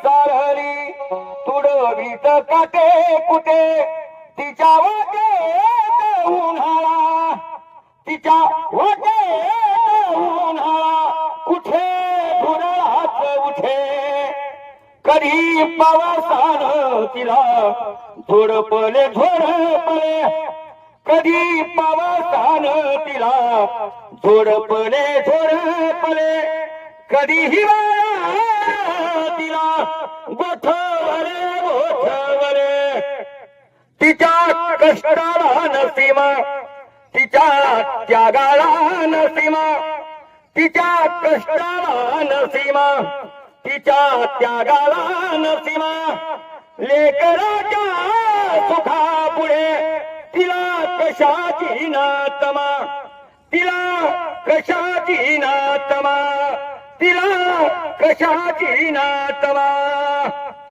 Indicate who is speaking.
Speaker 1: चालली तुडवीत काटे कुठे तिच्या वाटे उन्हाळा तिच्या वाटे उन्हाळा कुठे धुरळाच उठे कधी पावसान तिला झोडपले झोडपले कधी पावसान तिला झोडपले झोडपले कधी हिवाळा तिला गोठवले गोठवले तिच्या कष्टाला नसीमा तिच्या त्यागाला नसीमा तिच्या कष्टाला नसीमा तिच्या त्यागाला नसीमा लेकराच्या सुखापुढे तिला कशाची नातमा तिला कशाची नातमा तिला कशाची नातमा